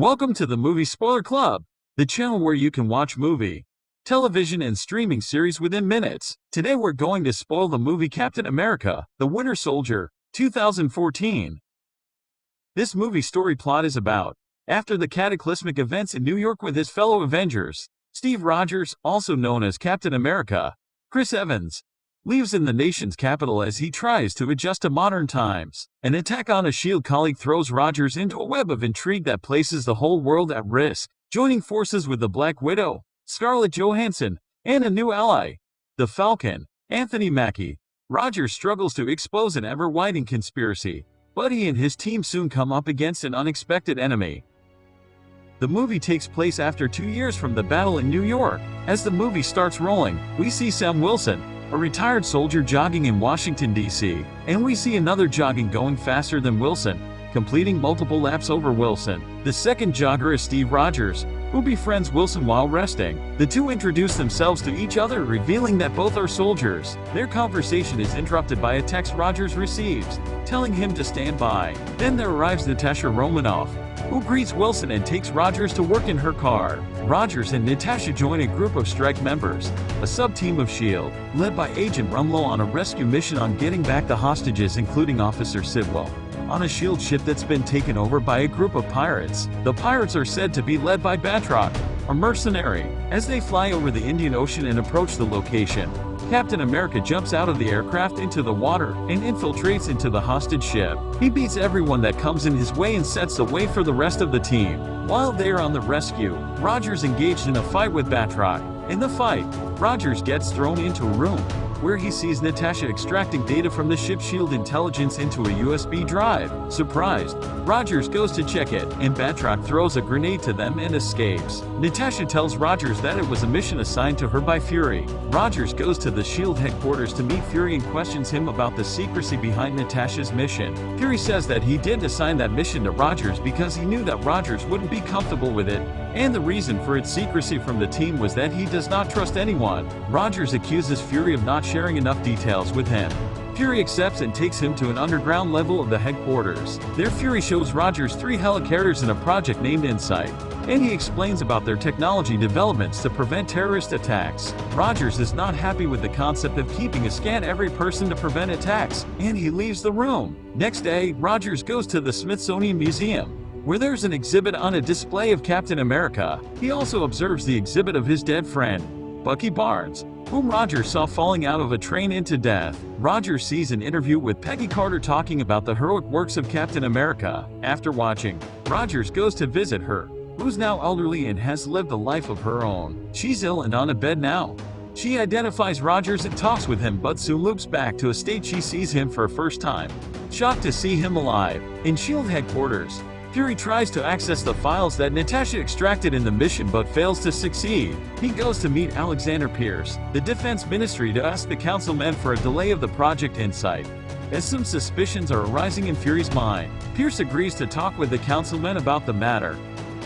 Welcome to the Movie Spoiler Club, the channel where you can watch movie, television, and streaming series within minutes. Today we're going to spoil the movie Captain America, The Winter Soldier, 2014. This movie story plot is about, after the cataclysmic events in New York with his fellow Avengers, Steve Rogers, also known as Captain America, Chris Evans, leaves in the nation's capital as he tries to adjust to modern times. An attack on a S.H.I.E.L.D. colleague throws Rogers into a web of intrigue that places the whole world at risk. Joining forces with the Black Widow, Scarlett Johansson, and a new ally, the Falcon, Anthony Mackie, Rogers struggles to expose an ever-widening conspiracy, but he and his team soon come up against an unexpected enemy. The movie takes place after 2 years from the battle in New York. As the movie starts rolling, we see Sam Wilson, a retired soldier, jogging in Washington, D.C., and we see another jogging going faster than Wilson, completing multiple laps over Wilson. The second jogger is Steve Rogers, who befriends Wilson while resting. The two introduce themselves to each other, revealing that both are soldiers. Their conversation is interrupted by a text Rogers receives, telling him to stand by. Then there arrives Natasha Romanoff, who greets Wilson and takes Rogers to work in her car. Rogers and Natasha join a group of strike members, a sub-team of S.H.I.E.L.D., led by Agent Rumlow, on a rescue mission on getting back the hostages, including Officer Sidwell, on a S.H.I.E.L.D. ship that's been taken over by a group of pirates. The pirates are said to be led by Batroc, a mercenary. As they fly over the Indian Ocean and approach the location, Captain America jumps out of the aircraft into the water and infiltrates into the hostage ship. He beats everyone that comes in his way and sets the way for the rest of the team. While they are on the rescue, Rogers engaged in a fight with Batroc. In the fight, Rogers gets thrown into a room where he sees Natasha extracting data from the ship's S.H.I.E.L.D. intelligence into a USB drive. Surprised, Rogers goes to check it, and Batroc throws a grenade to them and escapes. Natasha tells Rogers that it was a mission assigned to her by Fury. Rogers goes to the S.H.I.E.L.D. headquarters to meet Fury and questions him about the secrecy behind Natasha's mission. Fury says that he did assign that mission to Rogers because he knew that Rogers wouldn't be comfortable with it, and the reason for its secrecy from the team was that he does not trust anyone. Rogers accuses Fury of not sharing enough details with him. Fury accepts and takes him to an underground level of the headquarters. There, Fury shows Rogers 3 helicarriers in a project named Insight, and he explains about their technology developments to prevent terrorist attacks. Rogers is not happy with the concept of keeping a scan every person to prevent attacks, and he leaves the room. Next day, Rogers goes to the Smithsonian Museum, where there's an exhibit on a display of Captain America. He also observes the exhibit of his dead friend, Bucky Barnes, whom Rogers saw falling out of a train into death. Rogers sees an interview with Peggy Carter talking about the heroic works of Captain America. After watching, Rogers goes to visit her, who's now elderly and has lived a life of her own. She's ill and on a bed now. She identifies Rogers and talks with him, but soon loops back to a state she sees him for a first time, shocked to see him alive. In S.H.I.E.L.D. headquarters, Fury tries to access the files that Natasha extracted in the mission but fails to succeed. He goes to meet Alexander Pierce, the Defense Ministry, to ask the Councilman for a delay of the Project Insight, as some suspicions are arising in Fury's mind. Pierce agrees to talk with the Councilman about the matter,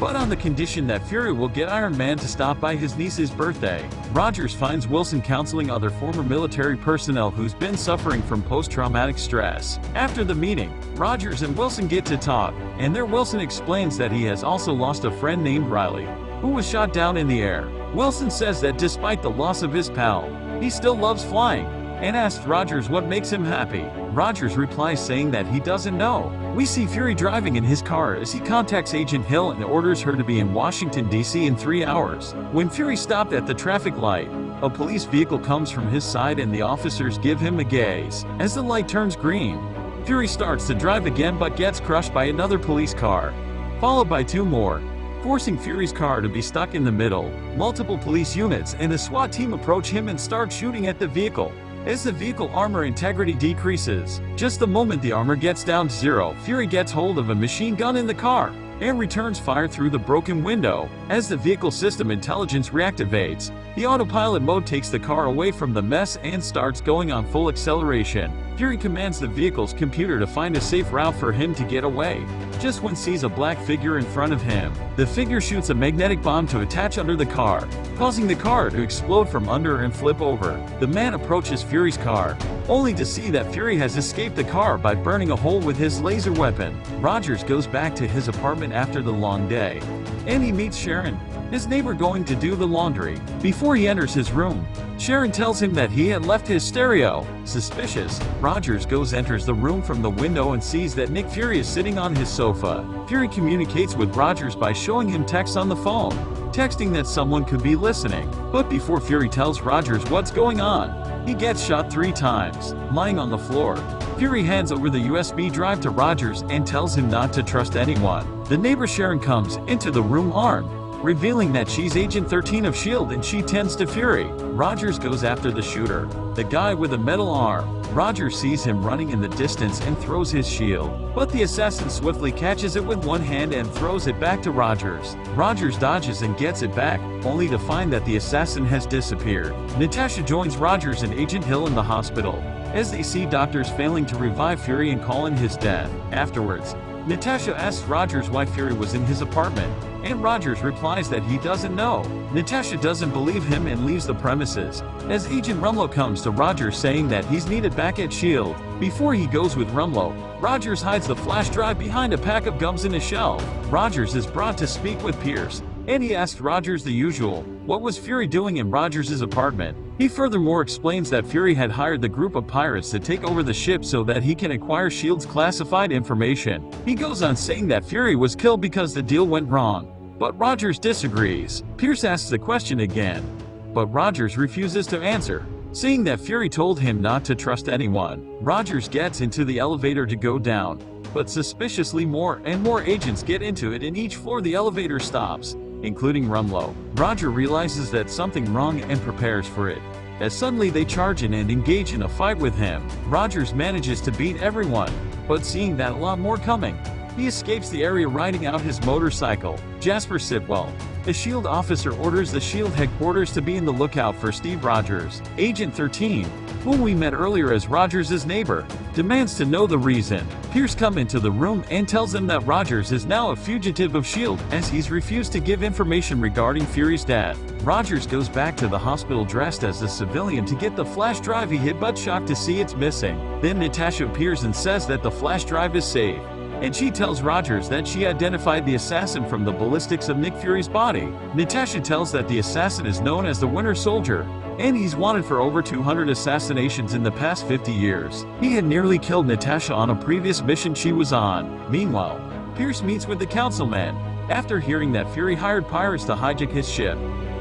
but on the condition that Fury will get Iron Man to stop by his niece's birthday. Rogers finds Wilson counseling other former military personnel who's been suffering from post-traumatic stress. After the meeting, Rogers and Wilson get to talk, and there Wilson explains that he has also lost a friend named Riley, who was shot down in the air. Wilson says that despite the loss of his pal, he still loves flying, and asks Rogers what makes him happy. Rogers replies saying that he doesn't know. We see Fury driving in his car as he contacts Agent Hill and orders her to be in Washington, D.C. in 3 hours. When Fury stopped at the traffic light, a police vehicle comes from his side and the officers give him a gaze. As the light turns green, Fury starts to drive again but gets crushed by another police car, followed by 2 more, forcing Fury's car to be stuck in the middle. Multiple police units and a SWAT team approach him and start shooting at the vehicle. As the vehicle armor integrity decreases, just the moment the armor gets down to 0, Fury gets hold of a machine gun in the car and returns fire through the broken window. As the vehicle system intelligence reactivates, the autopilot mode takes the car away from the mess and starts going on full acceleration. Fury commands the vehicle's computer to find a safe route for him to get away. Just when sees a black figure in front of him, the figure shoots a magnetic bomb to attach under the car, causing the car to explode from under and flip over. The man approaches Fury's car, only to see that Fury has escaped the car by burning a hole with his laser weapon. Rogers goes back to his apartment after the long day, and he meets Sharon, his neighbor, going to do the laundry. Before he enters his room, Sharon tells him that he had left his stereo. Suspicious, Rogers enters the room from the window and sees that Nick Fury is sitting on his sofa. Fury communicates with Rogers by showing him texts on the phone, texting that someone could be listening. But before Fury tells Rogers what's going on, he gets shot 3 times. Lying on the floor, Fury hands over the USB drive to Rogers and tells him not to trust anyone. The neighbor Sharon comes into the room armed, revealing that she's Agent 13 of S.H.I.E.L.D. and she tends to Fury. Rogers goes after the shooter, the guy with a metal arm. Rogers sees him running in the distance and throws his shield, but the assassin swiftly catches it with one hand and throws it back to Rogers. Rogers dodges and gets it back, only to find that the assassin has disappeared. Natasha joins Rogers and Agent Hill in the hospital, as they see doctors failing to revive Fury and call in his death. Afterwards, Natasha asks Rogers why Fury was in his apartment, and Rogers replies that he doesn't know. Natasha doesn't believe him and leaves the premises, as Agent Rumlow comes to Rogers saying that he's needed back at S.H.I.E.L.D. Before he goes with Rumlow, Rogers hides the flash drive behind a pack of gums in a shelf. Rogers is brought to speak with Pierce, and he asks Rogers the usual, what was Fury doing in Rogers' apartment? He furthermore explains that Fury had hired the group of pirates to take over the ship so that he can acquire S.H.I.E.L.D.'s classified information. He goes on saying that Fury was killed because the deal went wrong, but Rogers disagrees. Pierce asks the question again, but Rogers refuses to answer, saying that Fury told him not to trust anyone. Rogers gets into the elevator to go down, but suspiciously more and more agents get into it, and each floor the elevator stops, including Rumlow. Roger realizes that something wrong and prepares for it, as suddenly they charge in and engage in a fight with him. Rogers manages to beat everyone, but seeing that a lot more coming, he escapes the area riding out his motorcycle. Jasper Sitwell, a S.H.I.E.L.D. officer, orders the S.H.I.E.L.D. headquarters to be in the lookout for Steve Rogers. Agent 13, whom we met earlier as Rogers' neighbor, demands to know the reason. Pierce comes into the room and tells them that Rogers is now a fugitive of S.H.I.E.L.D. as he's refused to give information regarding Fury's death. Rogers goes back to the hospital dressed as a civilian to get the flash drive he hid, but shocked to see it's missing. Then Natasha appears and says that the flash drive is safe, and she tells Rogers that she identified the assassin from the ballistics of Nick Fury's body. Natasha tells that the assassin is known as the Winter Soldier, and he's wanted for over 200 assassinations in the past 50 years. He had nearly killed Natasha on a previous mission she was on. Meanwhile, Pierce meets with the Councilman, after hearing that Fury hired pirates to hijack his ship.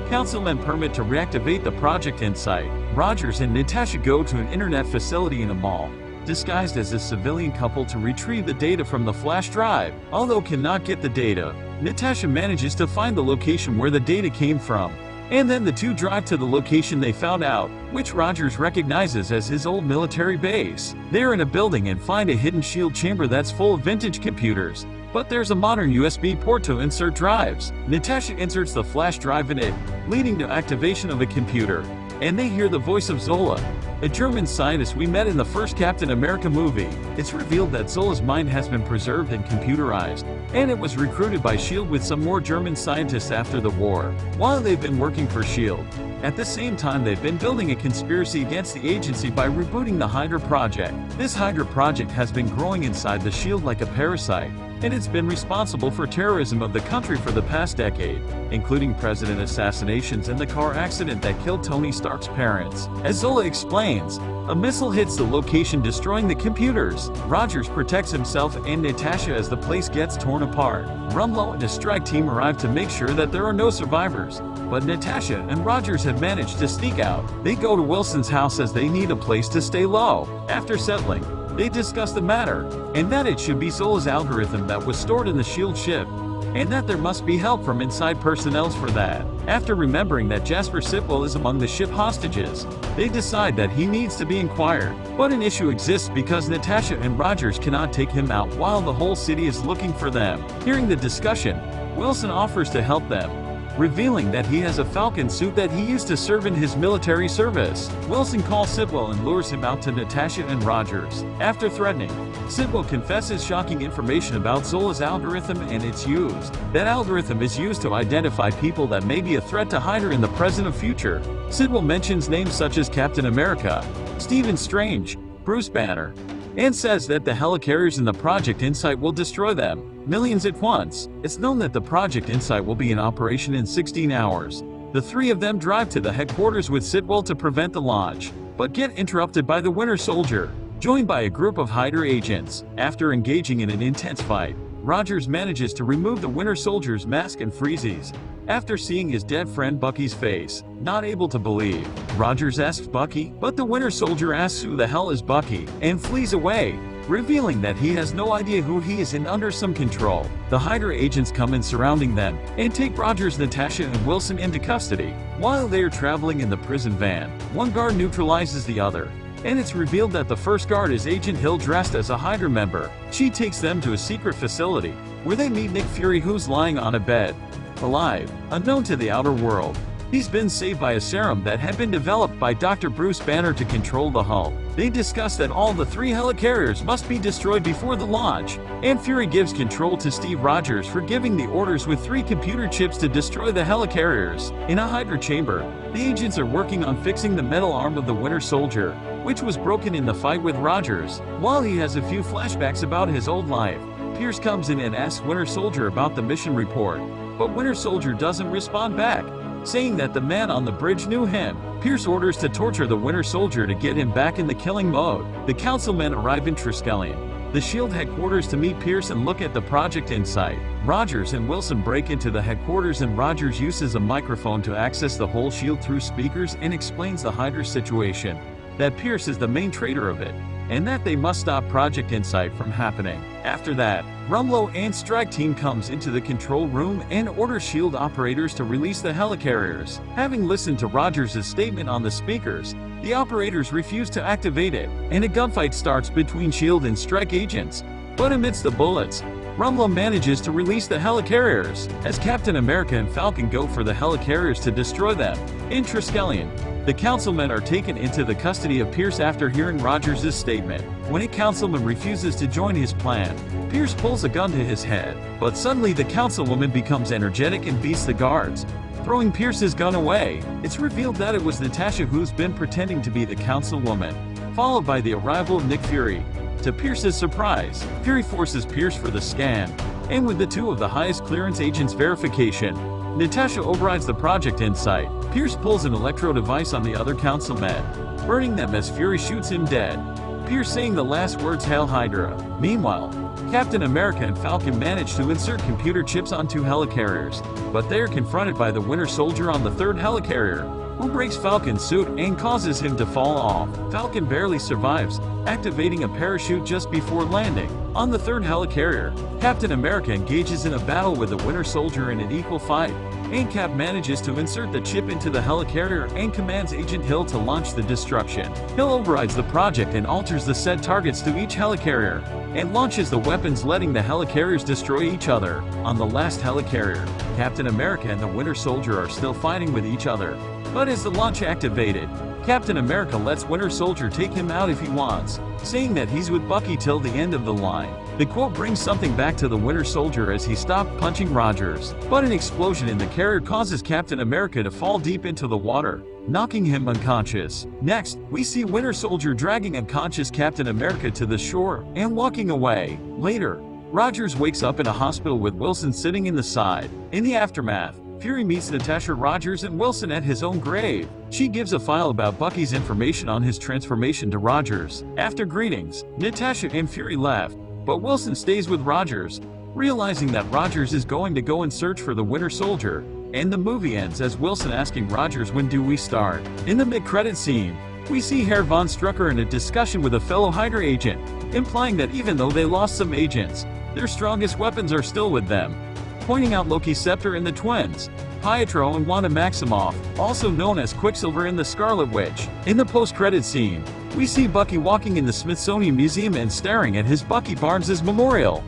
Councilman permit to reactivate the Project Insight. Rogers and Natasha go to an internet facility in a mall, disguised as a civilian couple, to retrieve the data from the flash drive. Although cannot get the data, Natasha manages to find the location where the data came from, and then the two drive to the location they found out, which Rogers recognizes as his old military base. They're in a building and find a hidden S.H.I.E.L.D. chamber that's full of vintage computers, but there's a modern USB port to insert drives. Natasha inserts the flash drive in it, leading to activation of a computer, and they hear the voice of Zola, a German scientist we met in the first Captain America movie. It's revealed that Zola's mind has been preserved and computerized, and it was recruited by S.H.I.E.L.D. with some more German scientists after the war. While they've been working for S.H.I.E.L.D., at the same time they've been building a conspiracy against the agency by rebooting the Hydra Project. This Hydra Project has been growing inside the S.H.I.E.L.D. like a parasite, and it's been responsible for terrorism of the country for the past decade, including president assassinations and the car accident that killed Tony Stark's parents. As Zola explains, a missile hits the location, destroying the computers. Rogers protects himself and Natasha as the place gets torn apart. Rumlow and a strike team arrive to make sure that there are no survivors, but Natasha and Rogers have managed to sneak out. They go to Wilson's house as they need a place to stay low. After settling, they discuss the matter, and that it should be Zola's algorithm that was stored in the S.H.I.E.L.D. ship, and that there must be help from inside personnel for that. After remembering that Jasper Sitwell is among the ship hostages, they decide that he needs to be inquired. But an issue exists because Natasha and Rogers cannot take him out while the whole city is looking for them. Hearing the discussion, Wilson offers to help them, revealing that he has a Falcon suit that he used to serve in his military service. Wilson calls Sitwell and lures him out to Natasha and Rogers. After threatening, Sitwell confesses shocking information about Zola's algorithm and its use. That algorithm is used to identify people that may be a threat to Hydra in the present or future. Sitwell mentions names such as Captain America, Stephen Strange, Bruce Banner, and says that the helicarriers in the Project Insight will destroy them, millions at once. It's known that the Project Insight will be in operation in 16 hours. The three of them drive to the headquarters with Sitwell to prevent the launch, but get interrupted by the Winter Soldier, joined by a group of Hydra agents. After engaging in an intense fight, Rogers manages to remove the Winter Soldier's mask and freezes. After seeing his dead friend Bucky's face, not able to believe, Rogers asks Bucky, but the Winter Soldier asks who the hell is Bucky, and flees away, revealing that he has no idea who he is and under some control. The Hydra agents come in surrounding them, and take Rogers, Natasha, and Wilson into custody. While they are traveling in the prison van, one guard neutralizes the other, and it's revealed that the first guard is Agent Hill dressed as a Hydra member. She takes them to a secret facility, where they meet Nick Fury, who's lying on a bed, alive, unknown to the outer world. He's been saved by a serum that had been developed by Dr. Bruce Banner to control the Hulk. They discuss that all the three helicarriers must be destroyed before the launch, and Fury gives control to Steve Rogers for giving the orders with 3 computer chips to destroy the helicarriers. In a Hydra chamber, the agents are working on fixing the metal arm of the Winter Soldier, which was broken in the fight with Rogers. While he has a few flashbacks about his old life, Pierce comes in and asks Winter Soldier about the mission report, but Winter Soldier doesn't respond back, saying that the man on the bridge knew him. Pierce orders to torture the Winter Soldier to get him back in the killing mode. The Councilmen arrive in Triskelion, the S.H.I.E.L.D. headquarters, to meet Pierce and look at the Project Insight. Rogers and Wilson break into the headquarters, and Rogers uses a microphone to access the whole S.H.I.E.L.D. through speakers and explains the Hydra situation, that Pierce is the main traitor of it, and that they must stop Project Insight from happening. After that, Rumlow and Strike Team comes into the control room and orders S.H.I.E.L.D. operators to release the helicarriers. Having listened to Rogers' statement on the speakers, the operators refuse to activate it, and a gunfight starts between S.H.I.E.L.D. and Strike agents. But amidst the bullets, Rumlow manages to release the helicarriers, as Captain America and Falcon go for the helicarriers to destroy them. In Triskelion, the Councilmen are taken into the custody of Pierce after hearing Rogers' statement. When a Councilman refuses to join his plan, Pierce pulls a gun to his head, but suddenly the Councilwoman becomes energetic and beats the guards, throwing Pierce's gun away. It's revealed that it was Natasha who's been pretending to be the Councilwoman, followed by the arrival of Nick Fury. To Pierce's surprise, Fury forces Pierce for the scan, and with the 2 of the highest clearance agents' verification, Natasha overrides the Project Insight. Pierce pulls an electro device on the other Councilmen, burning them as Fury shoots him dead, Pierce saying the last words, "Hail Hydra." Meanwhile, Captain America and Falcon manage to insert computer chips onto helicarriers, but they are confronted by the Winter Soldier on the 3rd helicarrier, who breaks Falcon's suit and causes him to fall off. Falcon barely survives, activating a parachute just before landing. On the 3rd helicarrier, Captain America engages in a battle with the Winter Soldier in an equal fight, and Cap manages to insert the chip into the helicarrier and commands Agent Hill to launch the destruction. Hill overrides the project and alters the set targets to each helicarrier, and launches the weapons, letting the helicarriers destroy each other. On the last helicarrier, Captain America and the Winter Soldier are still fighting with each other, but as the launch activated, Captain America lets Winter Soldier take him out if he wants, saying that he's with Bucky till the end of the line. The quote brings something back to the Winter Soldier as he stopped punching Rogers, but an explosion in the carrier causes Captain America to fall deep into the water, knocking him unconscious. Next, we see Winter Soldier dragging unconscious Captain America to the shore and walking away. Later, Rogers wakes up in a hospital with Wilson sitting in the side. In the aftermath, Fury meets Natasha, Rogers, and Wilson at his own grave. She gives a file about Bucky's information on his transformation to Rogers. After greetings, Natasha and Fury left, but Wilson stays with Rogers, realizing that Rogers is going to go and search for the Winter Soldier, and the movie ends as Wilson asking Rogers, "When do we start?" In the mid-credit scene, we see Herr von Strucker in a discussion with a fellow Hydra agent, implying that even though they lost some agents, their strongest weapons are still with them, pointing out Loki Scepter and the twins, Pietro and Wanda Maximoff, also known as Quicksilver and the Scarlet Witch. In the post-credit scene, we see Bucky walking in the Smithsonian Museum and staring at his Bucky Barnes' memorial.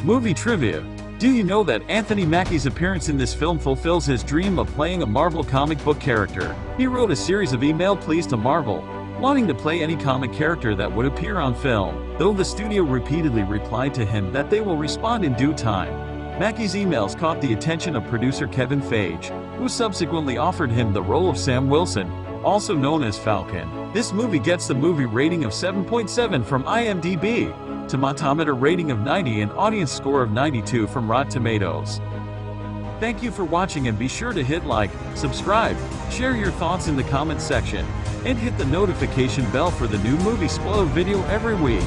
Movie trivia. Do you know that Anthony Mackie's appearance in this film fulfills his dream of playing a Marvel comic book character? He wrote a series of email pleas to Marvel, wanting to play any comic character that would appear on film, though the studio repeatedly replied to him that they will respond in due time. Mackie's emails caught the attention of producer Kevin Feige, who subsequently offered him the role of Sam Wilson, also known as Falcon. This movie gets the movie rating of 7.7 from IMDb, Tomatometer rating of 90 and audience score of 92 from Rotten Tomatoes. Thank you for watching and be sure to hit like, subscribe, share your thoughts in the comments section, and hit the notification bell for the new movie spoiler video every week.